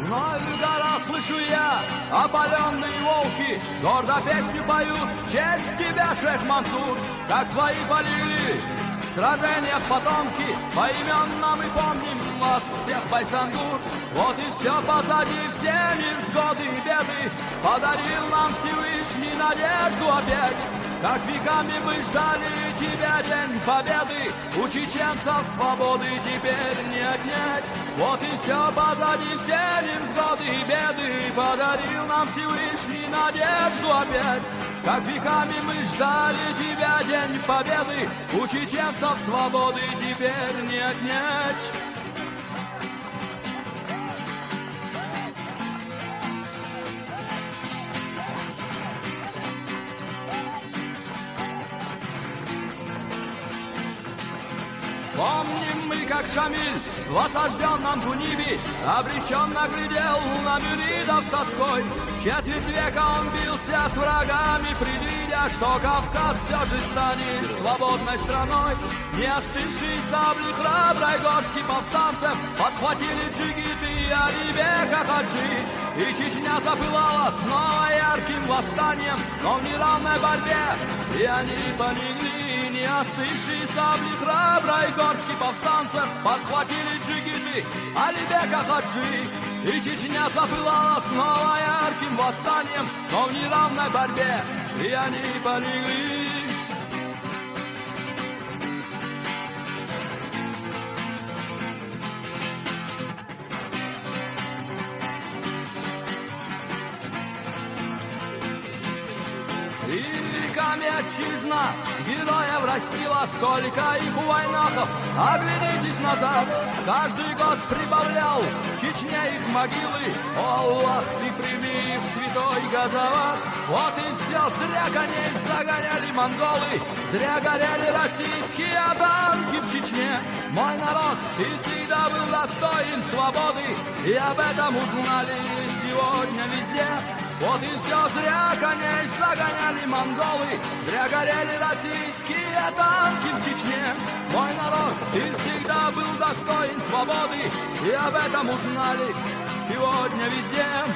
Но гора слышу я, опаленные волки гордо песню поют в честь тебя, шейх Мансур, как твои полили в сражениях потомки. Поименно мы помним вас всех, Байсангур. Вот и все позади, все невзгоды и беды. Подарил нам Всевышний надежду опять. Как веками мы ждали тебя, день победы. У чеченцев свободы теперь не отнять. Вот и все позади, все невзгоды и беды. Подарил нам Всевышний надежду опять. Как веками мы ждали тебя, день победы. У чеченцев свободы теперь не отнять. Помним мы, как Шамиль в осажденном Кунибе обреченно глядел на мюридов с тоской. Четверть века он бился с врагами, предвидя, что Кавказ все же станет свободной страной. Не остывшие сабли храброй горстки повстанцев подхватили джигиты и Алибека Хаджи. И Чечня запылала снова ярким восстанием, но в неравной борьбе и они полегли. Не остывшие сабли храброй горстки повстанцев подхватили джигиты Алибека Хаджи. И Чечня запылала снова ярким восстанием, но в неравной борьбе и они полегли. Отчизна героев растила, сколько их у войнахов. Оглянитесь назад, каждый год прибавлял в Чечне их могилы. О, Аллах, ты прими их святой Газават. Вот и все, зря коней загоняли монголы, зря горели российские танки в Чечне. Мой народ и всегда был достоин свободы, и об этом узнали сегодня везде. Вот и все, зря коней загоняли монголы, зря горели российские танки в Чечне. Мой народ и всегда был достоин свободы, и об этом узнали сегодня везде.